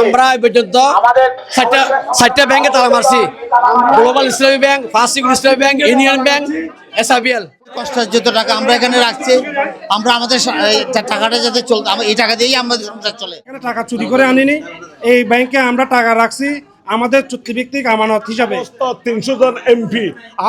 আমরা এই পর্যন্ত চারটা ব্যাংকে তালা মারছি। গ্লোবাল ইসলামী ব্যাংক, ফার্স্ট ইসলামী ব্যাংক, ইউনিয়ন ব্যাংক, এসআবিএল। কষ্টের যত টাকা আমরা এখানে রাখছি, আমরা আমাদের টাকাটা যাতে চলতে, এই টাকা দিয়েই আমাদের সংসার চলে। এখানে টাকা চুরি করে আনিনি, এই ব্যাংকে আমরা টাকা রাখছি আমাদের চুক্তিভিত্তিক আমানত হিসাবে। 300 জন এমপি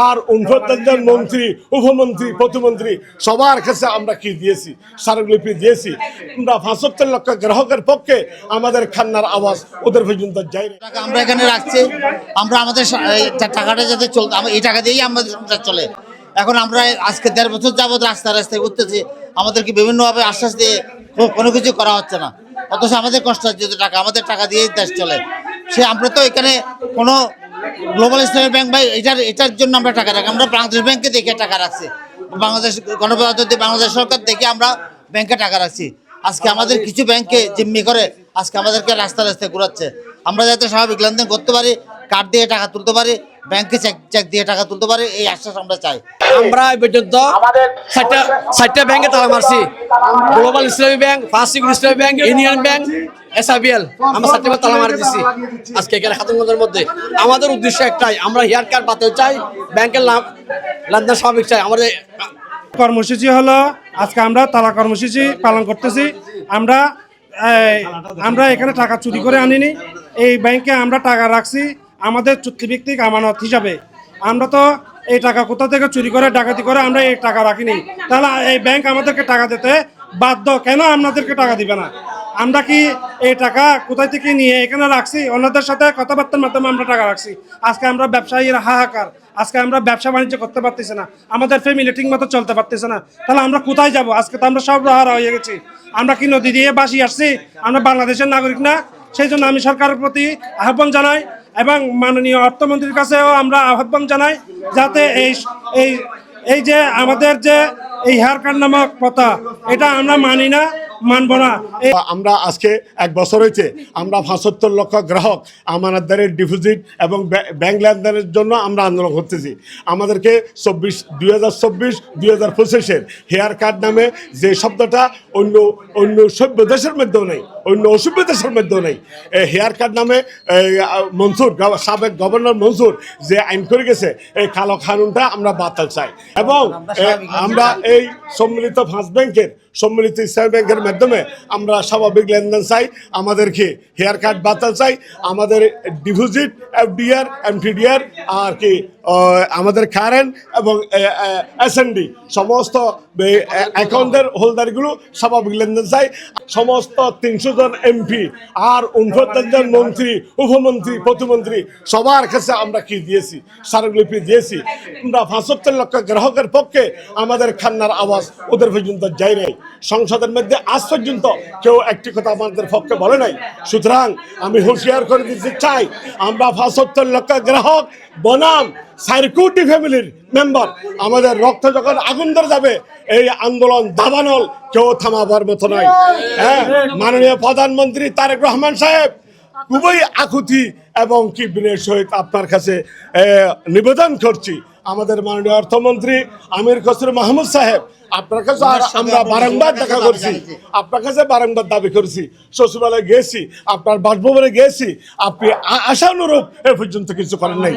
আর 69 জন মন্ত্রী, উপমন্ত্রী, প্রতিমন্ত্রী সবার কাছে আমরা কি দিয়েছি, স্মারকলিপি দিয়েছি। আমরা 75 লক্ষ গ্রাহকের পক্ষে আমাদের খান্নার আওয়াজ ওদের পর্যন্ত যায় না। টাকা আমরা এখানে রাখছি, আমরা আমাদের টাকাটা যাতে চলতে, এই টাকা দিয়েই আমাদের সংসার চলে। এখন আমরা আজকে 1.5 বছর যাবত রাস্তায় ঘুরতেছি, আমাদেরকে বিভিন্নভাবে আশ্বাস দিয়ে কোনো কিছু করা হচ্ছে না, অথচ আমাদের কষ্টের যত টাকা, আমাদের টাকা দিয়েই দেশ চলে। আমরা তো এখানে কোনো গ্লোবাল ইসলামী ব্যাংক বা এটার জন্য আমরা টাকা রাখি, আমরা বাংলাদেশ ব্যাংকে দেখে টাকা রাখছি, বাংলাদেশ গণপ্রজাতন্ত্রী বাংলাদেশ সরকার দেখে আমরা ব্যাংকে টাকা রাখছি। আজকে আমাদের কিছু ব্যাংকে জিম্মি করে আজকে আমাদেরকে রাস্তায় ঘুরাচ্ছে। আমরা যাতে স্বাভাবিক লেনদেন করতে পারি, কার্ড দিয়ে টাকা তুলতে পারি, ব্যাংকে চেক দিয়ে টাকা তুলতে পারি, এই আশ্বাস আমরা চাই। আমরা এই পর্যন্ত চারটা ব্যাংকে তালা মারছি। গ্লোবাল ইসলামী ব্যাংক, ফার্স্ট ইসলামী ব্যাংক, ইউনিয়ন ব্যাংক, এসআবিএল। আমরা চারটা তালা মারি দিচ্ছি আজকে এখানে খাতুনগঞ্জের মধ্যে। আমাদের উদ্দেশ্য একটাই, আমরা হেয়ার কার্ড বাতিল চাই, ব্যাংকের লেনদেন স্বাভাবিক চাই। আমাদের কর্মসূচি হলো আজকে আমরা তালা কর্মসূচি পালন করতেছি। আমরা এখানে টাকা চুরি করে আনিনি, এই ব্যাংকে আমরা টাকা রাখছি আমাদের চুক্তিভিত্তিক আমানত হিসাবে। আমরা তো এই টাকা কোথা থেকে চুরি করে ডাকাতি করে আমরা এই টাকা রাখিনি, তাহলে এই ব্যাংক আমাদেরকে টাকা দিতে বাধ্য কেন? আপনাদেরকে টাকা দিবে না? আমরা কি এই টাকা কোথায় থেকে নিয়ে এখানে রাখছি? অন্যদের সাথে কথাবার্তার মাধ্যমে আমরা টাকা রাখছি। আজকে আমরা ব্যবসায়ীরা হাহাকার, আজকে আমরা ব্যবসা বাণিজ্য করতে পারতেছি না, আমাদের ফ্যামিলি ঠিক মতো চলতে পারতেছে না, তাহলে আমরা কোথায় যাব? আজকে তো আমরা সব হারা হয়ে গেছি। আমরা কি নদী দিয়ে বাসি আসছি? আমরা বাংলাদেশের নাগরিক না? সেই জন্য আমি সরকারের প্রতি আহ্বান জানাই এবং মাননীয় অর্থমন্ত্রীর কাছেও আমরা আহ্বান জানাই যাতে এই যে আমাদের যে এই হেয়ার কার্ড নামক প্রথা, এটা আমরা মানি না, মানব না। আমরা আজকে 1 বছর হয়েছে, আমরা 75 লক্ষ গ্রাহক আমানতদারের ডিপোজিট এবং ব্যাংক লেনদেনের জন্য আমরা আন্দোলন করতেছি। আমাদেরকে 2024-2025-এর হেয়ার কার্ড নামে যে শব্দটা অন্য সভ্য দেশের মধ্যেও নেই, অন্য অসভ্য দেশের মধ্যেও নেই। হেয়ার কার্ড নামে সাবেক গভর্নর মনসুর যে আইন করে গেছে, এই কালো কানুনটা আমরা বাতিল চাই। এবং আমরা এই সম্মিলিত ফার্স্ট ব্যাংকের, সম্মিলিত ইসলামী ব্যাংকের মাধ্যমে আমরা স্বাভাবিক লেনদেন চাই, আমাদেরকে হেয়ার কার্ড বাতিল চাই, আমাদের ডিপোজিট, এফডিআর, এমটিডিআর আর কি আমাদের কারেন্ট এবং এসএনডি সমস্ত অ্যাকাউন্টের হোল্ডারগুলো স্বাভাবিক লেনদেন চাই। সমস্ত 300 জন এমপি আর 69 জন মন্ত্রী, উপমন্ত্রী, প্রতিমন্ত্রী সবার কাছে আমরা কি দিয়েছি, স্মারকলিপি দিয়েছি। আমরা 75 লক্ষ গ্রাহকের পক্ষে আমাদের খান্নার আওয়াজ ওদের পর্যন্ত যায় নাই। সংসদের মধ্যে আজ পর্যন্ত কেউ একটি কথা আমাদের পক্ষে বলে নাই। সুতরাং আমি হুঁশিয়ার করে দিতে চাই, আমরা 75 লক্ষ গ্রাহক বনাম 4 কোটি ফ্যামিলির মেম্বার, আমাদের রক্ত যখন আগুন ধরে যাবে, এই আন্দোলন দাবানল কেউ থামাবার মতো নয়। হ্যাঁ, মাননীয় প্রধানমন্ত্রী তারেক রহমান সাহেব খুবই আকুতি এবং কি বিনয়ের সহিত আপনার কাছে নিবেদন করছি, আমাদের মাননীয় অর্থমন্ত্রী আমির খসরু মাহমুদ সাহেব, আপনার কাছে আমরা বারংবার দেখা করছি, আপনার কাছে বারংবার দাবি করছি, সচিবালয়ে গিয়েছি, আপনার বাসভবনে গিয়েছি, আপনি আশানুরূপ এ পর্যন্ত কিছু করেন নাই।